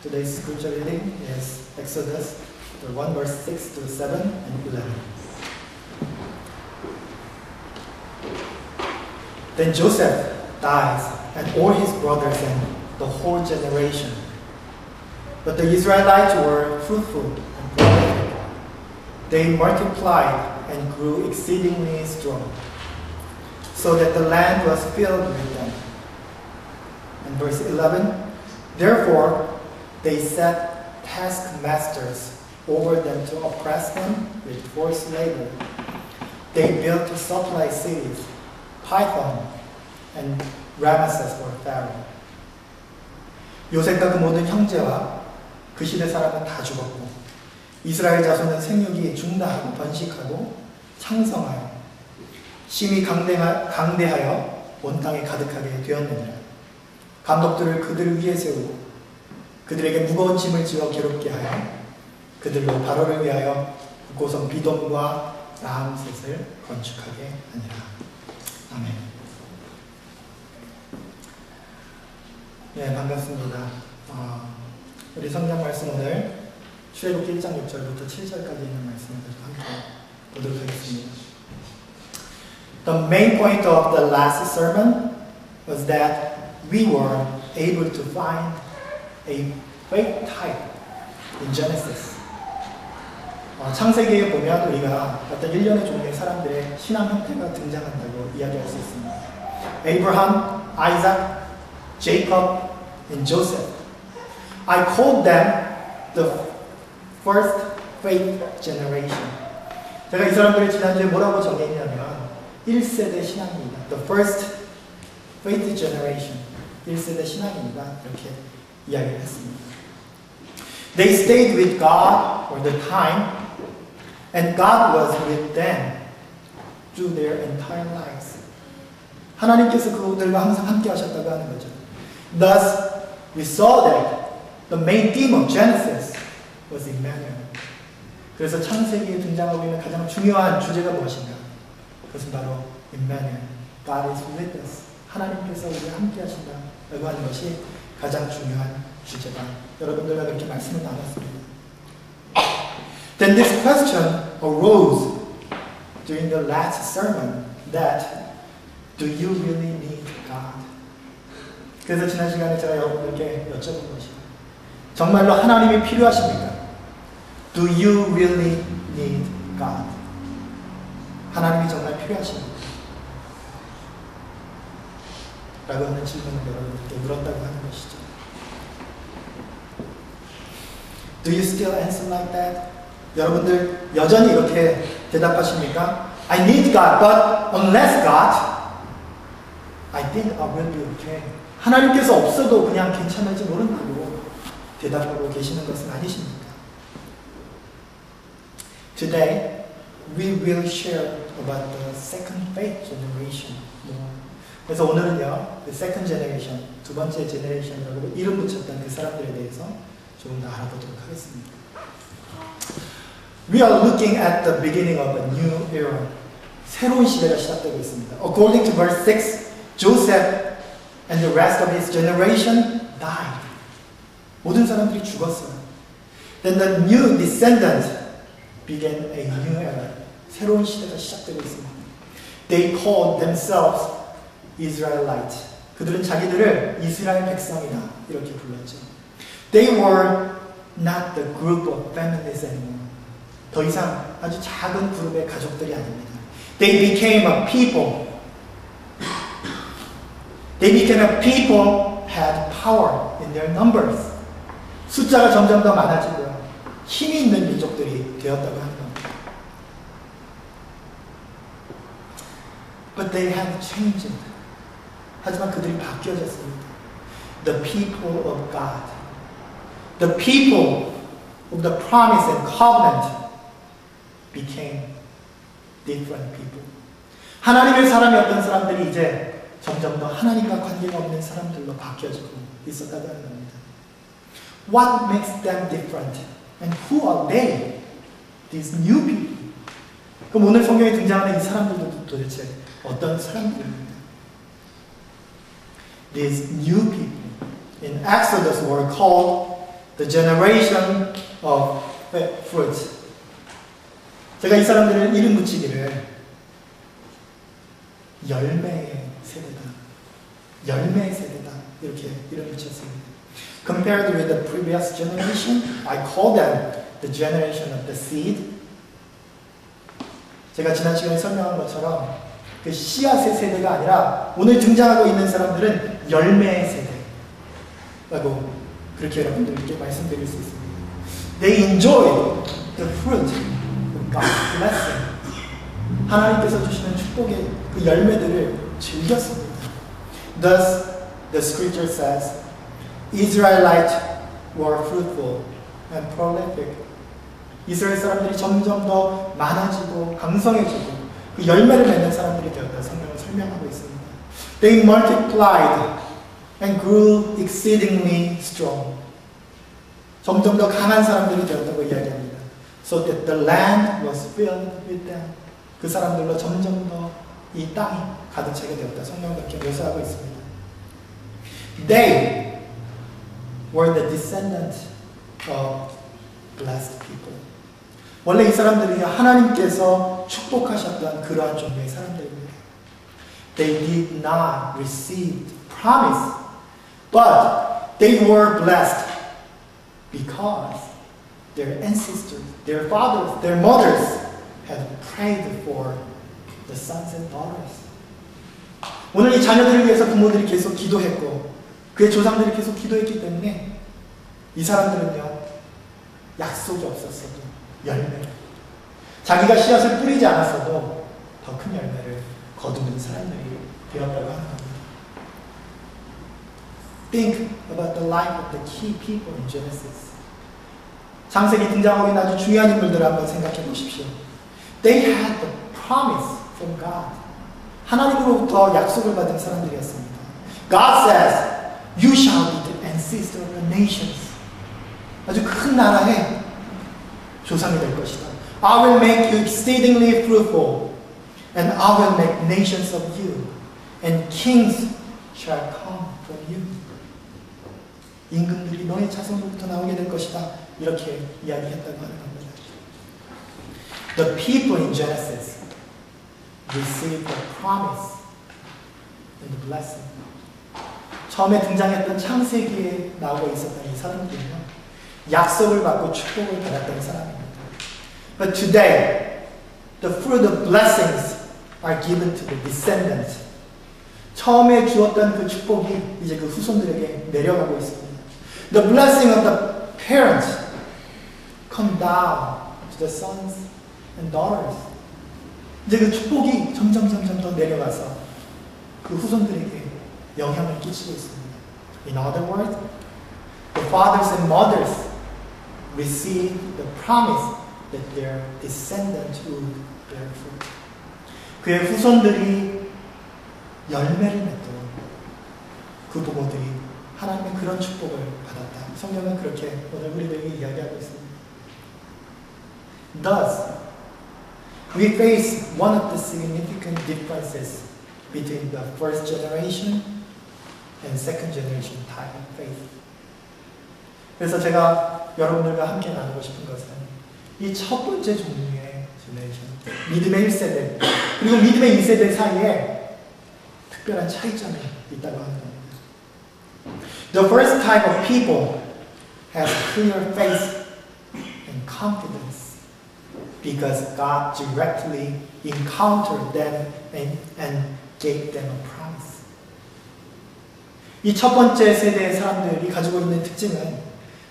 Today's scripture reading is Exodus 1 verse 6 to 7 and 11. Then Joseph dies, and all his brothers and the whole generation. But the Israelites were fruitful and prolific. They multiplied and grew exceedingly strong, so that the land was filled with them. And verse 11, therefore they set taskmasters over them to oppress them with forced labor. They built supply cities, Pithom and Ramesses for Pharaoh. 요셉과 그 모든 형제와 그 시대 사람은 다 죽었고, 이스라엘 자손은 생육이 중다하고 번식하고 창성하여 심히 강대하여 온 땅에 가득하게 되었느니라. 감독들을 그들 위에 세우고 그들에게 무거운 짐을 지어 괴롭게 하여 그들로 바로를 위하여 고성 비돔과 라암셋을 건축하게 하니라. 아멘. 네, 반갑습니다. 우리 성경 말씀 오늘 출애굽기 1장 6절부터 7절까지 있는 말씀을 함께 보도록 하겠습니다. The main point of the last sermon was that we were able to find a faith type in Genesis. 창세기에 보면 우리가 어떤 일련의 종류의 사람들의 신앙 형태가 등장한다고 이야기할 수 있습니다. Abraham, Isaac, Jacob, and Joseph. I called them the first faith generation. 제가 이 사람들을 지난주에 뭐라고 정했냐면 1세대 신앙입니다. The first faith generation. 1세대 신앙입니다. 이렇게 이야기를 했습니다. They stayed with God for the time, and God was with them through their entire lives. 하나님께서 그들과 항상 함께 하셨다고 하는 거죠. Thus, we saw that the main theme of Genesis was Emmanuel. 그래서 창세기에 등장하고 있는 가장 중요한 주제가 무엇인가? 그것은 바로 Emmanuel. God is with us. 하나님께서 우리와 함께 하신다라고 하는 것이 가장 중요한 주제다. 여러분들과 그렇게 말씀을 나눴습니다. Then this question arose during the last sermon that do you really need God? 그래서 지난 시간에 제가 여러분들께 여쭤본 것이 정말로 하나님이 필요하십니까? Do you really need God? 하나님이 정말 필요하십니까? 라고 하는 질문을 여러분들께 물었다고 하는 것이죠. Do you still answer like that? 여러분들 여전히 이렇게 대답하십니까? I need God, but unless God, I think I will be okay. 하나님께서 없어도 그냥 괜찮을지 모른다고 대답하고 계시는 것은 아니십니까? Today, we will share about the second faith generation more. 그래서 오늘은요, the second generation, 두 번째 제너레이션이라고 이름 붙였던 그 사람들에 대해서 조금 더 알아보도록 하겠습니다. We are looking at the beginning of a new era. 새로운 시대가 시작되고 있습니다. According to verse 6, Joseph and the rest of his generation died. 모든 사람들이 죽었어요. Then the new descendant began a new era. 새로운 시대가 시작되고 있습니다. They called themselves Israelites. 그들은 자기들을 이스라엘 백성이다 이렇게 불렀죠. They were not the group of families anymore. 더 이상 아주 작은 그룹의 가족들이 아닙니다. They became a people. They became a people had power in their numbers. 숫자가 점점 더 많아지고요. 힘이 있는 민족들이 되었다고 하는 겁니다. But they have changed. 하지만 그들이 바뀌어졌습니다. The people of God. The people of the promise and covenant became different people. 하나님의 사람이었던 사람들이 이제 점점 더 하나님과 관계가 없는 사람들로 바뀌어지고 있었다고 하는 겁니다. What makes them different? And who are they? These new people. 그럼 오늘 성경에 등장하는 이 사람들도 도대체 어떤 사람들입니까? These new people in Exodus were called the generation of fruit. 제가 이 사람들을 이름 붙이기를 열매의 세대다. 열매의 세대다. 이렇게 이름 붙였습니다. Compared with the previous generation, I call them the generation of the seed. 제가 지난 시간에 설명한 것처럼 그 씨앗의 세대가 아니라 오늘 등장하고 있는 사람들은 열매의 세대라고 그렇게 여러분들께 말씀드릴 수 있습니다. They enjoy the fruit of God's blessing. 하나님께서 주시는 축복의 그 열매들을 즐겼습니다. Thus, the scripture says, Israelites were fruitful and prolific. 이스라엘 사람들이 점점 더 많아지고 강성해지고 그 열매를 맺는 사람들이 되었다. 성경은 설명하고 있습니다. They multiplied and grew exceedingly strong. 점점 더 강한 사람들이 되었다고 이야기합니다. So that the land was filled with them. 그 사람들로 점점 더 이 땅이 가득 차게 되었다. 성경은 그렇게 묘사하고 있습니다. They were the descendants of blessed people. 원래 이 사람들이 하나님께서 축복하셨던 그러한 종류의 사람들입니다. They did not receive promise, but they were blessed because their ancestors, their fathers, their mothers had prayed for the sons and daughters. 오늘 이 자녀들을 위해서 부모들이 계속 기도했고 그의 조상들이 계속 기도했기 때문에 이 사람들은요 약속이 없었어도 열매를 자기가 씨앗을 뿌리지 않았어도 더 큰 열매를 거두는 사람들이 되었다고 하는 겁니다. Think about the life of the key people in Genesis. 창세기 등장하고 있는 아주 중요한 인물들을 한번 생각해 보십시오. They had the promise from God. 하나님으로부터 약속을 받은 사람들이었습니다. God says, You shall be the ancestor of the nations. 아주 큰 나라의 조상이 될 것이다. I will make you exceedingly fruitful, and I will make nations of you, and kings shall come from you. 임금들이 너의 자손으로부터 나오게 될 것이다. 이렇게 이야기했다고 하는 겁니다. The people in Genesis received the promise and the blessing. 처음에 등장했던 창세기에 나오고 있었던 이 사람들은요, 약속을 받고 축복을 받았던 사람입니다. But today, the fruit of blessings are given to the descendants. 처음에 주었던 그 축복이 이제 그 후손들에게 내려가고 있습니다. The blessing of the parents come down to the sons and daughters. 이제 그 축복이 점점 더 내려가서 그 후손들에게 영향을 끼치고 있습니다. In other words, the fathers and mothers receive the promise that their descendants would bear fruit. 그의 후손들이 열매를 맺도록 그 부모들이 하나님의 그런 축복을 받았다. 성경은 그렇게 오늘 우리들에게 이야기하고 있습니다. Thus, we face one of the significant differences between the first generation and second generation type of faith. 그래서 제가 여러분들과 함께 나누고 싶은 것은 이 첫 번째 종류의 제너레이션, 믿음의 1세대 그리고 믿음의 2세대 사이에 특별한 차이점이 있다고 하는 겁니다. The first type of people has clear faith and confidence because God directly encountered them and gave them a promise. 이 첫 번째 세대의 사람들이 가지고 있는 특징은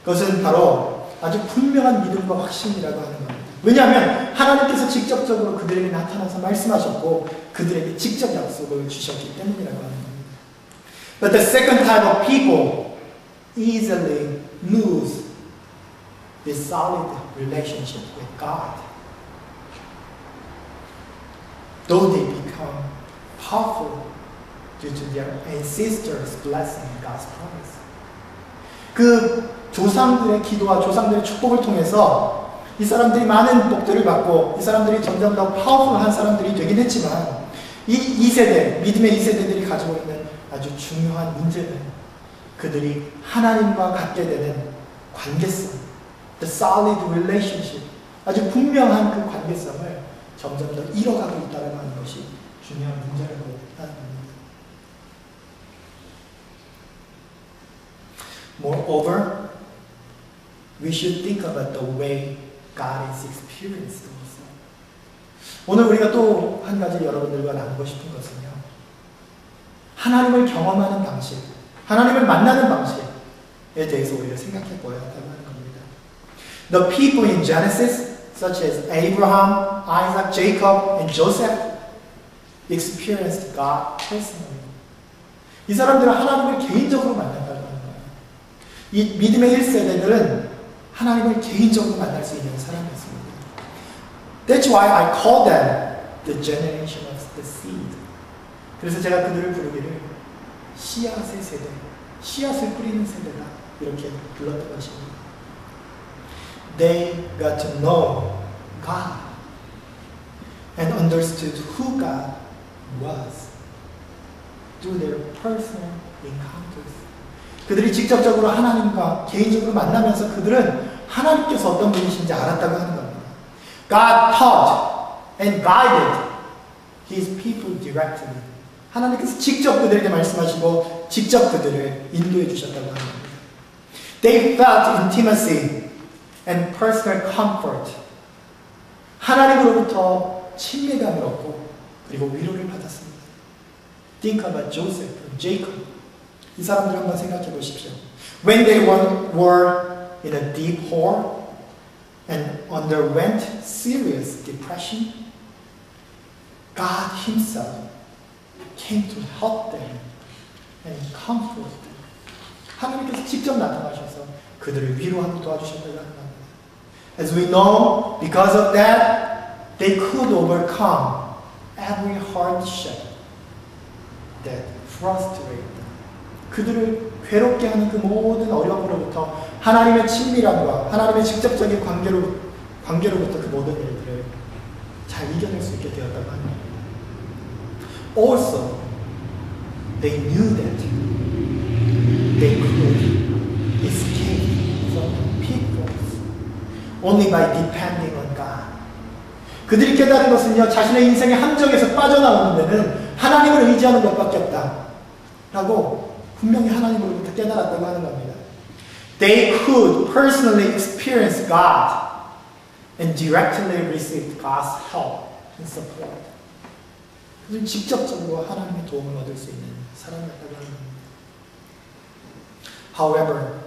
그것은 바로 아주 분명한 믿음과 확신이라고 하는 겁니다. 왜냐하면 하나님께서 직접적으로 그들에게 나타나서 말씀하셨고 그들에게 직접 약속을 주셨기 때문이라고 하는 겁니다. But the second type of people easily lose this solid relationship with God. Though they become powerful due to their ancestors' blessing and God's promise. 그 조상들의 기도와 조상들의 축복을 통해서 이 사람들이 많은 복들을 받고 이 사람들이 점점 더 파워풀한 사람들이 되긴 했지만 이 2세대, 믿음의 2세대들이 가지고 있는 아주 중요한 문제는 그들이 하나님과 갖게 되는 관계성, the solid relationship, 아주 분명한 그 관계성을 점점 더 잃어가고 있다는 하는 것이 중요한 문제를 하는 겁니다. Moreover, we should think about the way God is experienced also. 오늘 우리가 또 한 가지 여러분들과 나누고 싶은 것은요, 하나님을 경험하는 방식, 하나님을 만나는 방식에 대해서 우리가 생각해 보아야 한다고 하는 겁니다. The people in Genesis, such as Abraham, Isaac, Jacob, and Joseph, experienced God personally. 이 사람들은 하나님을 개인적으로 만났다고 하는 거예요. 이 믿음의 1세대들은 하나님을 개인적으로 만날 수 있는 사람이었습니다. That's why I call them the generation of the seed. 그래서 제가 그들을 부르기를 씨앗의 세대, 씨앗을 뿌리는 세대다 이렇게 불렀던 것입니다. They got to know God and understood who God was through their personal encounters. 그들이 직접적으로 하나님과 개인적으로 만나면서 그들은 하나님께서 어떤 분이신지 알았다고 하는 겁니다. God taught and guided His people directly. 하나님께서 직접 그들에게 말씀하시고 직접 그들을 인도해 주셨다고 하는 겁니다. They felt intimacy and personal comfort. 하나님으로부터 친밀감을 얻고 그리고 위로를 받았습니다. Think about Joseph and Jacob. 이 사람들 한번 생각해 보십시오. When they were in a deep hole and underwent serious depression, God Himself came to help them and comfort them. 하나님께서 직접 나타나셔서 그들을 위로하고 도와주셨다고 합니다. As we know, because of that, they could overcome every hardship that frustrated them. 그들을 괴롭게 하는 그 모든 어려움으로부터 하나님의 친밀함과 하나님의 직접적인 관계로부터 그 모든 일들을 잘 이겨낼 수 있게 되었다고 합니다. Also, they knew that they could escape from the pitfalls only by depending on God. 그들이 깨달은 것은요, 자신의 인생의 함정에서 빠져나오는 데는 하나님을 의지하는 것밖에 없다 라고 분명히 하나님으로부터 깨달았다고 하는 겁니다. They could personally experience God and directly receive God's help and support. 그들은 직접적으로 하나님의 도움을 얻을 수 있는 사람이었다고 하는 겁니다. However,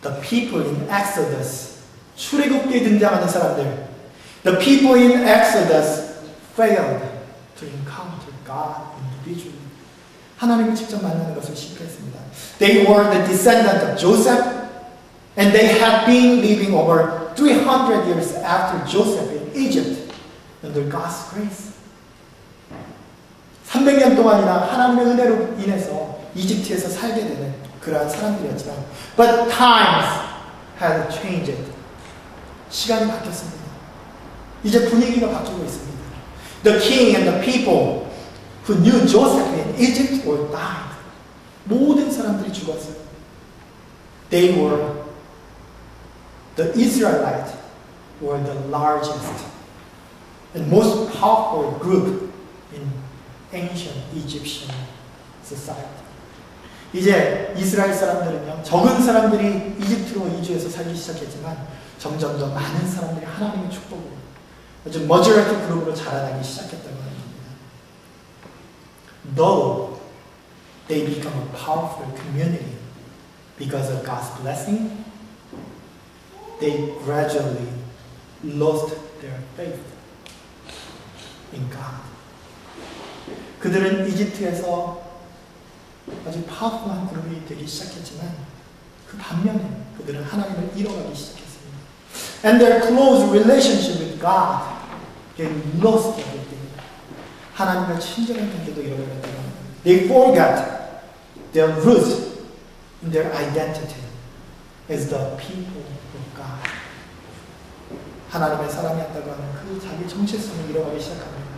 the people in Exodus, 출애굽기에 등장하는 사람들, the people in Exodus failed to encounter God individually. 하나님을 직접 만나는 것을 실패했습니다. They were the descendant of Joseph, and they had been living over 300 years after Joseph in Egypt under God's grace. 300년 동안이나 하나님의 은혜로 인해서 이집트에서 살게 되는 그러한 사람들이었지만, but times had changed. 시간이 바뀌었습니다. 이제 분위기가 바뀌고 있습니다. The king and the people who knew Joseph in Egypt were died. 모든 사람들이 죽었어요. They were the Israelites were the largest and most powerful group in ancient Egyptian society. 이제 이스라엘 사람들은요, 적은 사람들이 이집트로 이주해서 살기 시작했지만 점점 더 많은 사람들이 하나님의 축복으로 아주 머저리티 그룹으로 자라나기 시작했다고 하는 겁니다. Though they become a powerful community because of God's blessing, they gradually lost their faith in God. 그들은 이집트에서 아주 파워풀한 그룹이 되기 시작했지만 그 반면에 그들은 하나님을 잃어가기 시작했습니다. And their close relationship with God, they lost everything. 하나님과 친절한 관계도 잃어버렸다고 합니다. They forgot their roots and their identity as the people of God. 하나님의 사람이었다고 하는 그 자기 정체성을 잃어가기 시작합니다.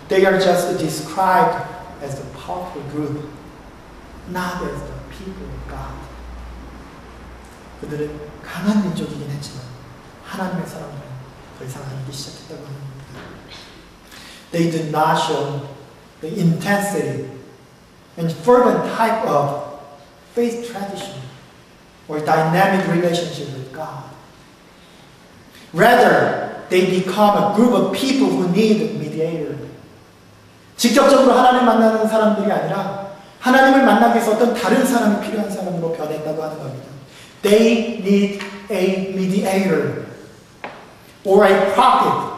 They are just described as the powerful group, not as the people of God. 그들은 강한 민족이긴 했지만 하나님의 사람들은 더 이상 아니기 시작했다고 합니다. They did not show the intensity and fervent type of faith tradition or dynamic relationship with God. Rather, they become a group of people who need a mediator. 직접적으로 하나님 만나는 사람들이 아니라 하나님을 만나기 위해서 어떤 다른 사람이 필요한 사람으로 변했다고 하는 겁니다. They need a mediator or a prophet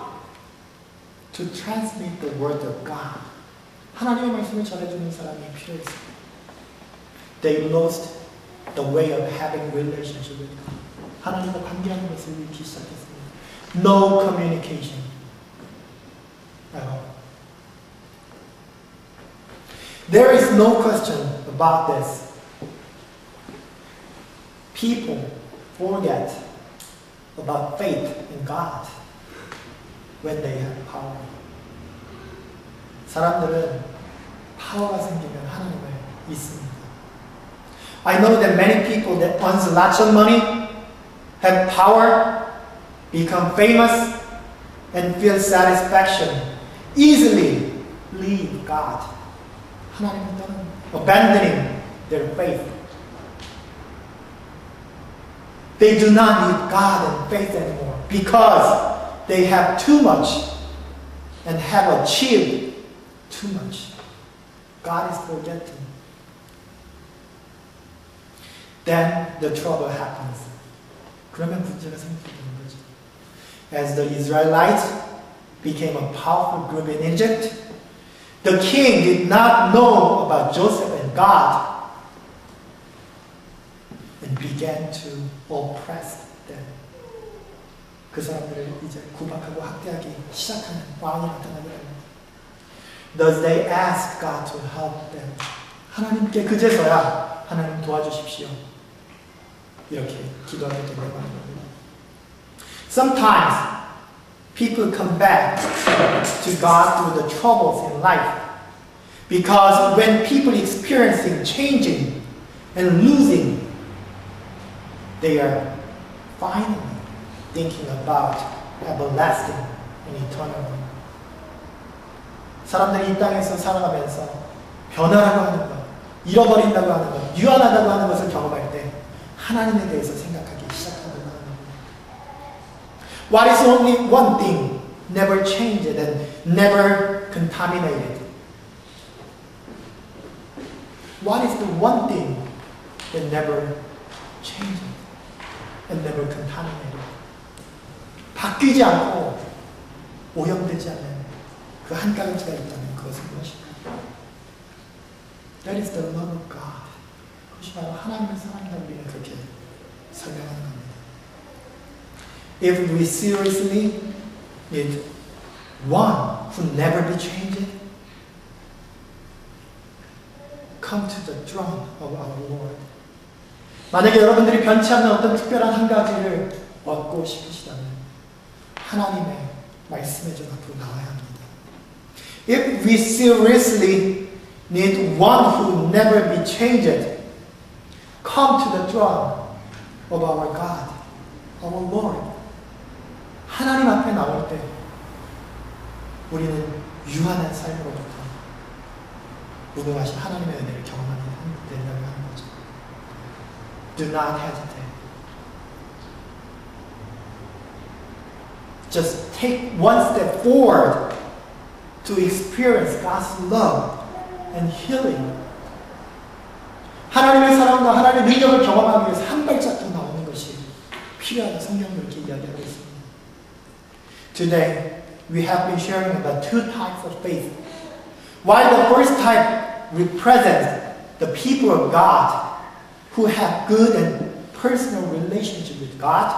to transmit the word of God. 하나님의 말씀을 전해주는 사람이 필요했습니다. They lost the way of having relationship with God. 하나님과 관계하는 것을 잃기 시작했습니다. No communication at all. There is no question about this. People forget about faith in God when they have power. 사람들은 파워가 생기면 하나님을 잊습니다. I know that many people that earn lots of money, have power, become famous, and feel satisfaction, easily leave God. 하나님을 떠난, abandoning their faith. They do not need God and faith anymore because they have too much and have achieved too much. God is forgetting. Then the trouble happens. 그러면 문제가 생기게 되는 거죠. As the Israelites became a powerful group in Egypt, the king did not know about Joseph and God and began to oppress them. 그 사람들을 이제 구박하고 학대하기 시작하는 왕이 나타나게 됩니다. Thus they asked God to help them. 하나님께 그제서야 하나님 도와주십시오. 이렇게 기도하게 된다고 하는 겁니다. Sometimes people come back to God through the troubles in life because when people experiencing changing and losing, they are finally thinking about everlasting and eternal. 사람들이 이 땅에서 살아가면서 변화라고 하는 것, 잃어버린다고 하는 것, 유한하다고 하는 것을 경험할 때 하나님에 대해서 생각하기 시작하는 겁니다. What is only one thing never changed and never contaminated? What is the one thing that never changed and never contaminated? 바뀌지 않고 오염되지 않는 그 한 가지가 있다면 그것은 무엇일까요? That is the love of God. 그것이 바로 하나님의 사랑이라고 우리는 그렇게 설명하는 겁니다. If we seriously need one who never be changed, come to the throne of our Lord. 만약에 여러분들이 변치 않는 어떤 특별한 한 가지를 얻고 싶으시다면 하나님의 말씀에 좀 앞으로 나와야 합니다. If we seriously need one who never be changed, come to the throne of our God, our Lord. 하나님 앞에 나올 때 우리는 유한한 삶으로부터 무궁하신 하나님의 은혜를 경험하게 된다고 하는 거죠. Do not hesitate. Just take one step forward to experience God's love and healing. 하나님의 사랑과 하나님의 능력을 경험하기 위해서 한 발짝 더 나오는 것이 필요하다. 성경은 이렇게 이야기하고 있습니다. Today, we have been sharing about two types of faith. While the first type represents the people of God who have good and personal relationship with God,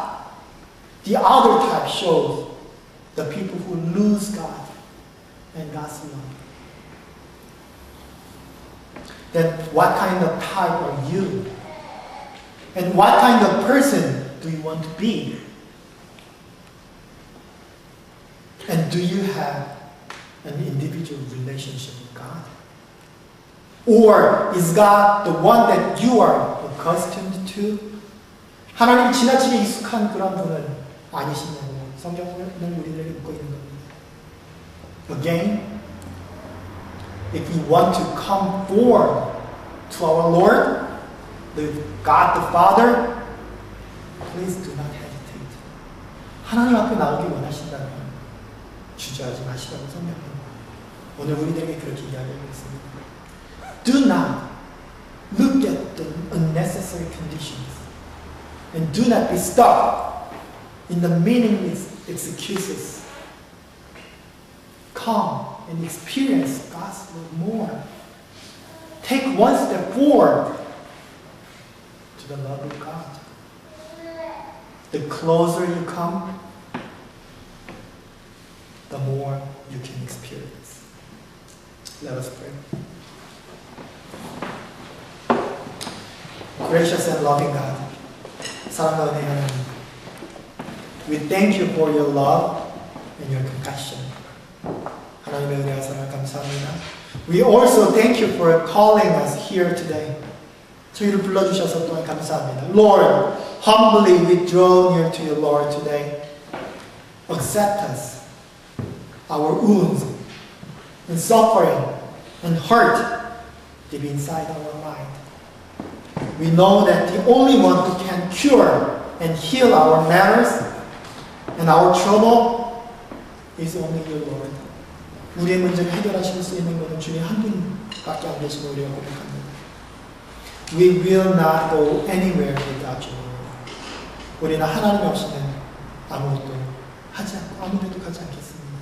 the other type shows the people who lose God and God's love. Then what kind of type are you? And what kind of person do you want to be? And do you have an individual relationship with God? Or is God the one that you are accustomed to? 하나님이 지나치게 익숙한 그런 분은 아니시냐고 성경은 우리들에게 묻고 있는 겁니다. Again, if we want to come forward to our Lord, the God the Father, please do not hesitate. 하나님 앞에 나오기 원하신다면 주저하지 마시라고 성경은 오늘 우리들에게 그렇게 이야기하고 있습니다. Do not look at the unnecessary conditions and do not be stuck in the meaningless excuses. Come and experience God's love more. Take one step forward to the love of God. The closer you come, the more you can experience. Let us pray. Gracious and loving God, 사랑과 은혜 하나님, we thank you for your love and your compassion. 하나님의 은혜와 사랑 감사합니다. We also thank you for calling us here today. 저희를 불러주셔서 또한 감사합니다. Lord, humbly we draw near to you, Lord, today. Accept us, our wounds, and suffering, and hurt deep inside our mind. We know that the only one who can cure and heal our matters and our trouble is only you, Lord. 우리의 문제를 해결하실 수 있는 것은 주님 한 분밖에 안 계심을 우리가 고백합니다. We will not go anywhere without you, Lord. 우리는 하나님 없이는 아무것도 하지 않고 아무데도 가지 않겠습니다.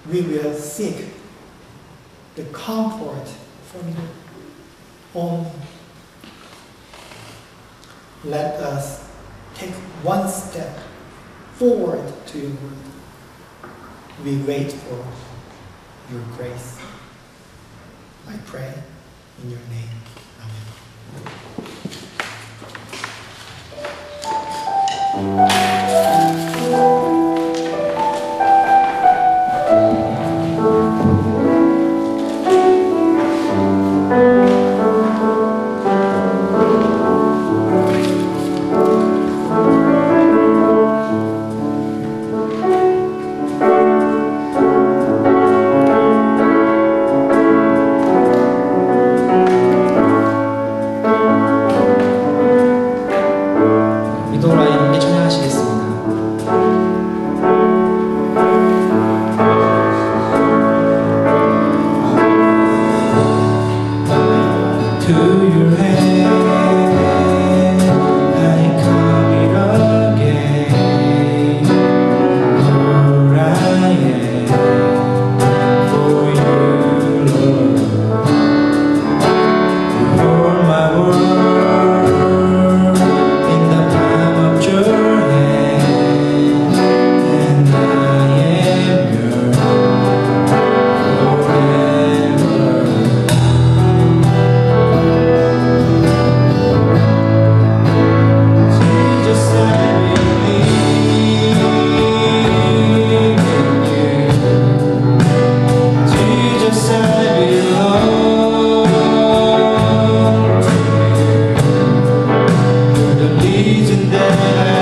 We will seek the comfort from you only. Let us take one step forward to your word. We wait for your grace. I pray in your name. Legion that